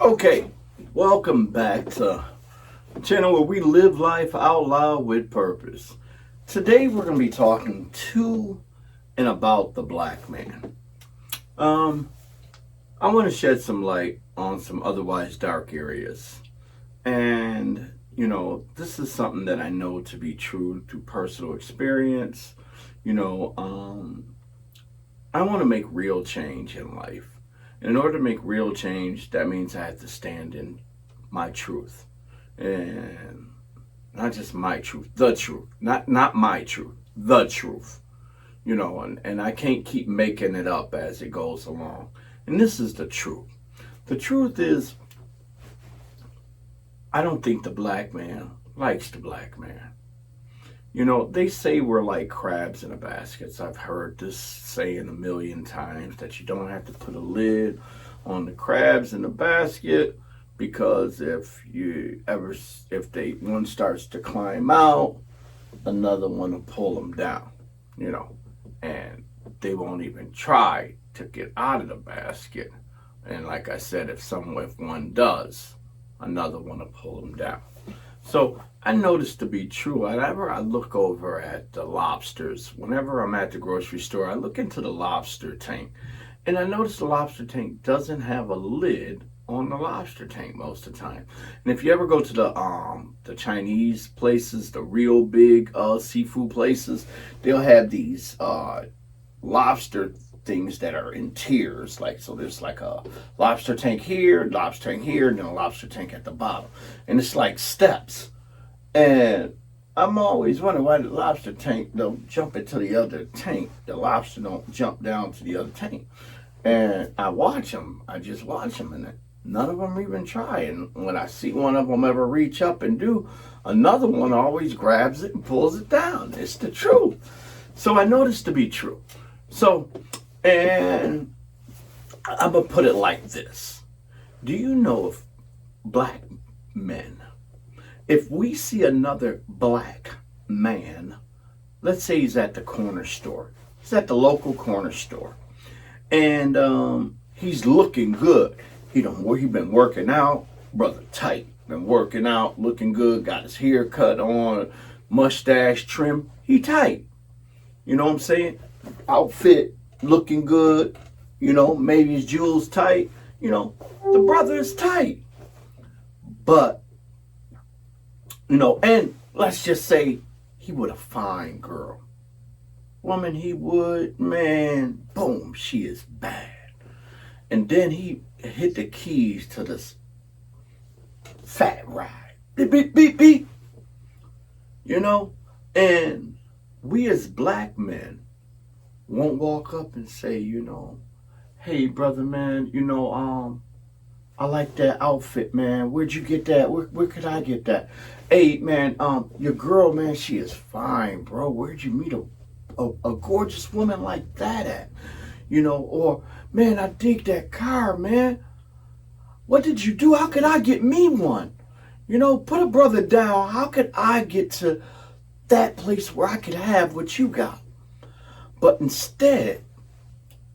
Okay, welcome back to the channel where we live life out loud with purpose. Today we're going to be talking to and about the black man. Um, I want to shed some light on some otherwise dark areas. And, this is something that I know to be true through personal experience. You know, um, I want to make real change in life. And in order to make real change, that means I have to stand in my truth. And not just my truth, the truth. Not my truth, the truth. And I can't keep making it up as it goes along. And this is the truth. The truth is, I don't think the black man likes the black man. They say we're like crabs in a basket. I've heard this saying a million times that you don't have to put a lid on the crabs in the basket because if one starts to climb out, another one will pull them down, and they won't even try to get out of the basket. And like I said, if one does, another one will pull them down. So I noticed to be true. Whenever I look over at the lobsters, whenever I'm at the grocery store, I look into the lobster tank. And I notice the lobster tank doesn't have a lid on the lobster tank most of the time. And if you ever go to the Chinese places, the real big seafood places, they'll have these lobster things that are in tiers. So there's like a lobster tank here, and then a lobster tank at the bottom. And it's like steps. And I'm always wondering why the lobster tank don't jump into the other tank. The lobster don't jump down to the other tank. And I just watch them, and none of them even try. And when I see one of them ever reach up and do, another one always grabs it and pulls it down. It's the truth. So I know this to be true. And I'm going to put it like this. Do you know if black men, if we see another black man, let's say he's at the corner store, he's at the local corner store, and he's looking good. He been working out, brother tight, been working out, looking good, got his hair cut on, mustache trim, he tight. You know what I'm saying? Outfit looking good, maybe his jewels tight, the brother is tight. But, and let's just say he would a fine girl. Woman, he would, man, boom, she is bad. And then he hit the keys to this fat ride. Beep, beep, beep, beep. And we as black men won't walk up and say, hey, brother, man, I like that outfit, man. Where'd you get that? Where could I get that? Hey, man, your girl, man, she is fine, bro. Where'd you meet a gorgeous woman like that at? Or, man, I dig that car, man. What did you do? How could I get me one? Put a brother down. How could I get to that place where I could have what you got? But instead,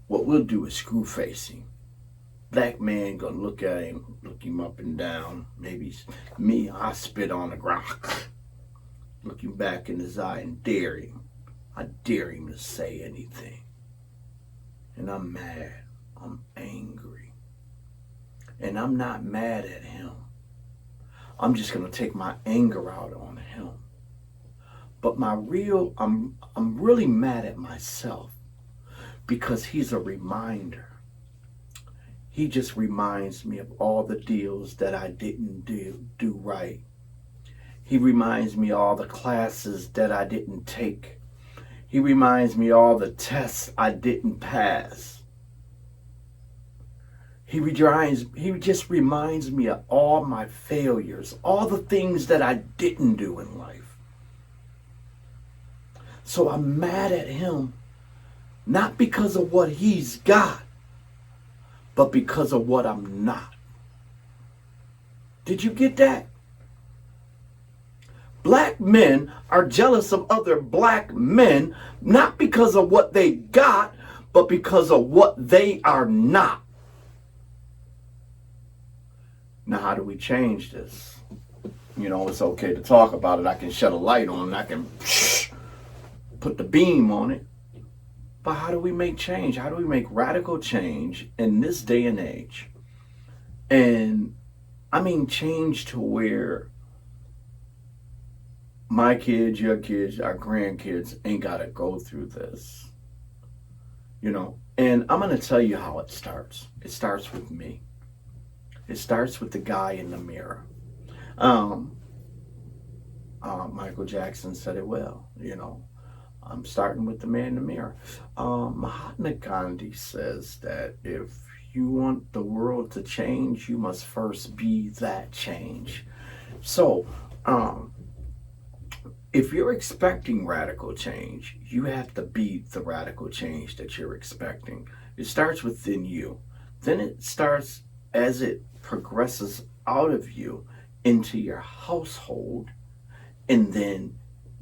what we'll do is screw face him. Black man gonna look at him, look him up and down. Maybe me, I spit on the ground. Look him back in his eye and dare him. I dare him to say anything. And I'm mad. I'm angry. And I'm not mad at him. I'm just gonna take my anger out on him. But I'm really mad at myself because he's a reminder. He just reminds me of all the deals that I didn't do right. He reminds me of all the classes that I didn't take. He reminds me of all the tests I didn't pass. He just reminds me of all my failures, all the things that I didn't do in life. So I'm mad at him, not because of what he's got, but because of what I'm not. Did you get that? Black men are jealous of other black men, not because of what they got, but because of what they are not. Now, how do we change this? It's okay to talk about it. I can shed a light on it. I can put the beam on it. But how do we make change? How do we make radical change in this day and age? And I mean change to where my kids, your kids, our grandkids ain't got to go through this. And I'm going to tell you how it starts. It starts with me. It starts with the guy in the mirror. Michael Jackson said it well, I'm starting with the man in the mirror. Mahatma Gandhi says that if you want the world to change, you must first be that change. So, if you're expecting radical change, you have to be the radical change that you're expecting. It starts within you. Then it starts as it progresses out of you into your household, and then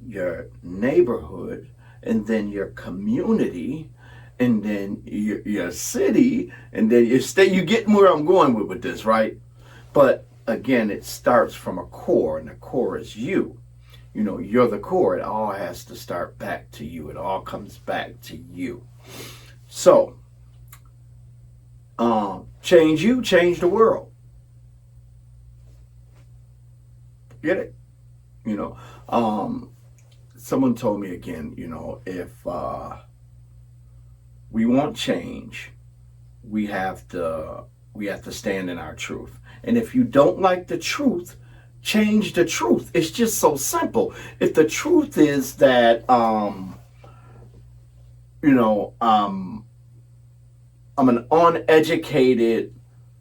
your neighborhood, and then your community, and then your city, and then your state. You get where I'm going with this, right? But again, it starts from a core, and the core is you. You're the core. It all has to start back to you. It all comes back to you. So, change you, change the world. Get it? Someone told me again, if we want change, we have to stand in our truth. And if you don't like the truth, change the truth. It's just so simple. If the truth is that I'm an uneducated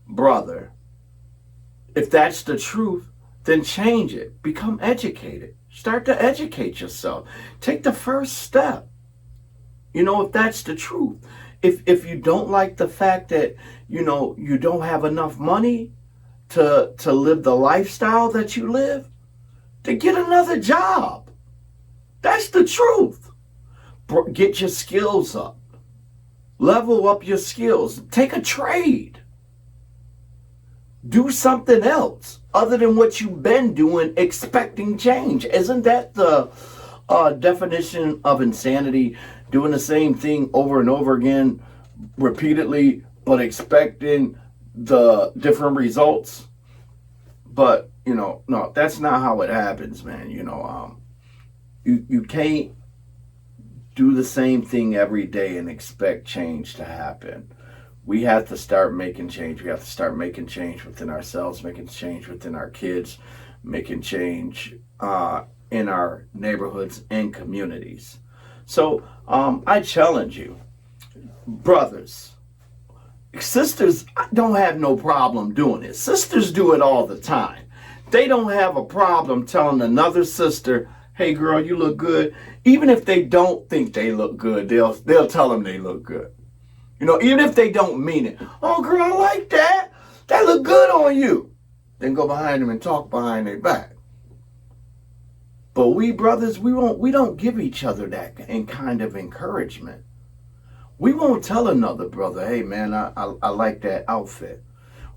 brother, if that's the truth, then change it. Become educated. Start to educate yourself. Take the first step. If that's the truth. If you don't like the fact that, you don't have enough money to live the lifestyle that you live, then get another job. That's the truth. Get your skills up. Level up your skills. Take a trade. Do something else other than what you've been doing, expecting change. Isn't that the definition of insanity? Doing the same thing over and over again, repeatedly, but expecting the different results. But, no, that's not how it happens, man. You can't do the same thing every day and expect change to happen. We have to start making change. We have to start making change within ourselves, making change within our kids, making change in our neighborhoods and communities. So I challenge you, brothers, sisters don't have no problem doing it. Sisters do it all the time. They don't have a problem telling another sister, hey girl, you look good. Even if they don't think they look good, they'll tell them they look good. Even if they don't mean it. Oh, girl, I like that. That look good on you. Then go behind them and talk behind their back. But we brothers, we don't give each other that kind of encouragement. We won't tell another brother, hey, man, I like that outfit.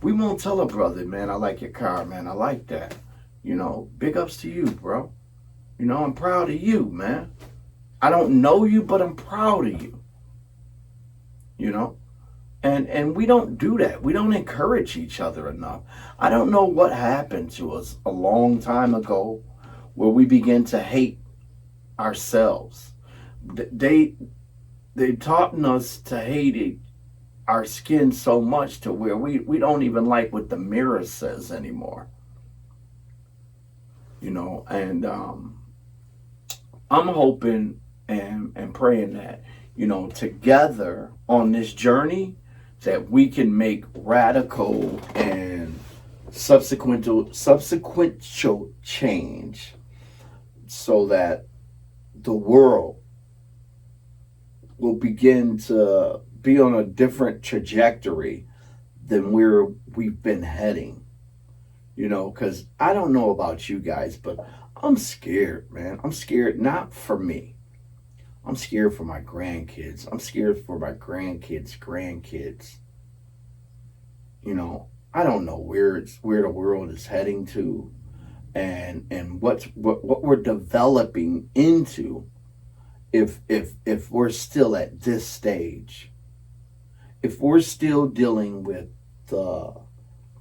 We won't tell a brother, man, I like your car, man, I like that. Big ups to you, bro. I'm proud of you, man. I don't know you, but I'm proud of you. And we don't do that. We don't encourage each other enough. I don't know what happened to us a long time ago where we begin to hate ourselves. They taught us to hate our skin so much to where we don't even like what the mirror says anymore. And I'm hoping and praying that, together on this journey, that we can make radical and subsequent change so that the world will begin to be on a different trajectory than where we've been heading. Because I don't know about you guys, but I'm scared, man. I'm scared not for me. I'm scared for my grandkids. I'm scared for my grandkids' grandkids. I don't know where the world is heading to, and what we're developing into if we're still at this stage, if we're still dealing with the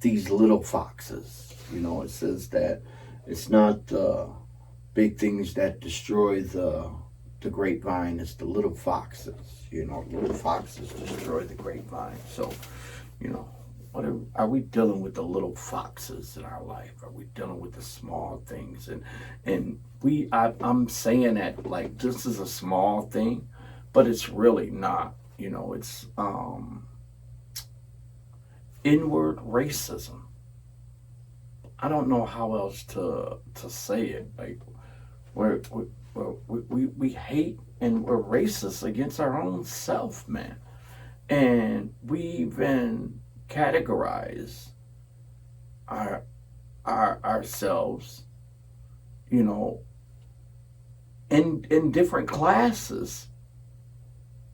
these little foxes. You know, it says that it's not the big things that destroy the grapevine, it's the little foxes. You know, little foxes destroy the grapevine. So, you know, are we dealing with the little foxes in our life? Are we dealing with the small things? I'm saying that like this is a small thing, but it's really not. You know, it's inward racism. I don't know how else to say it. Like we hate and we're racist against our own self, man. And we even categorize ourselves, you know, in different classes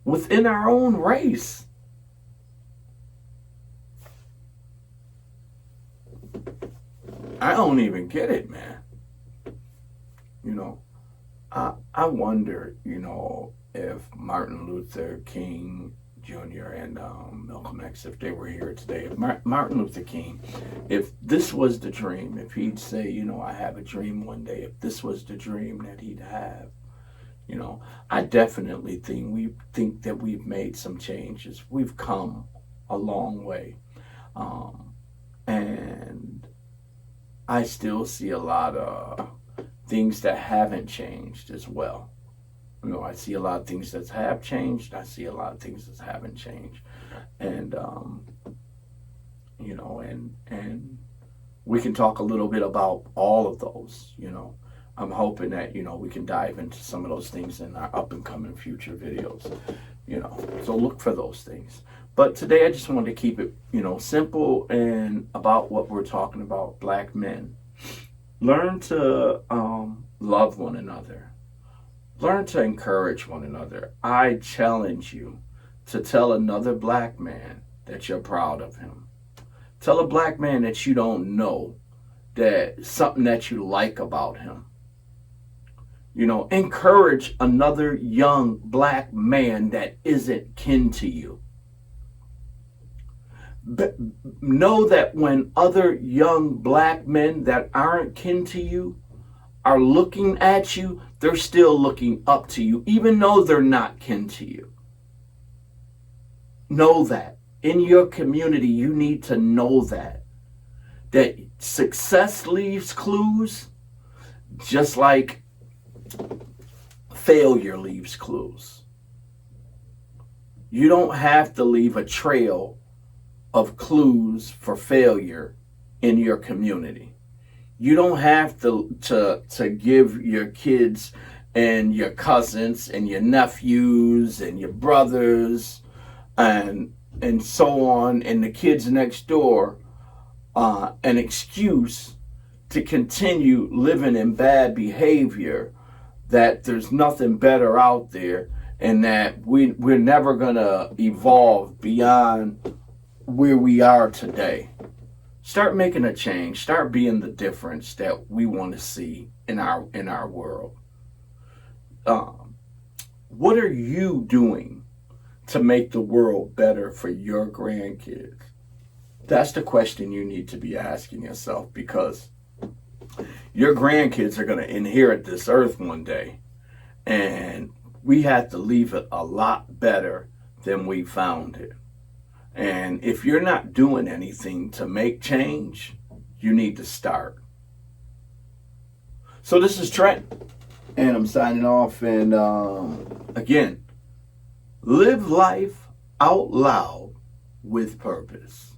within our own race. I don't even get it, man. You know, I wonder, you know, if Martin Luther King Jr. and Malcolm X, if they were here today, if Martin Luther King, if this was the dream, if he'd say, you know, I have a dream one day, if this was the dream that he'd have, you know, I definitely think that we've made some changes. We've come a long way, and I still see a lot of things that haven't changed as well. You know, I see a lot of things that have changed. I see a lot of things that haven't changed, and you know, and we can talk a little bit about all of those. You know, I'm hoping that, you know, we can dive into some of those things in our up and coming future videos. You know, so look for those things. But today I just wanted to keep it, you know, simple and about what we're talking about. Black men, learn to love one another. Learn to encourage one another. I challenge you to tell another black man that you're proud of him. Tell a black man that you don't know that something that you like about him. You know, encourage another young black man that isn't kin to you. But know that when other young black men that aren't kin to you are looking at you, they're still looking up to you, even though they're not kin to you. Know that. In your community, you need to know that success leaves clues, just like failure leaves clues. You don't have to leave a trail of clues for failure in your community. You don't have to give your kids and your cousins and your nephews and your brothers and so on and the kids next door an excuse to continue living in bad behavior, that there's nothing better out there, and that we're never gonna evolve beyond where we are today. Start making a change. Start being the difference that we want to see in our world. What are you doing to make the world better for your grandkids? That's the question you need to be asking yourself, because your grandkids are going to inherit this earth one day, and we have to leave it a lot better than we found it. And if you're not doing anything to make change, you need to start. So this is Trent, and I'm signing off. And again, live life out loud with purpose.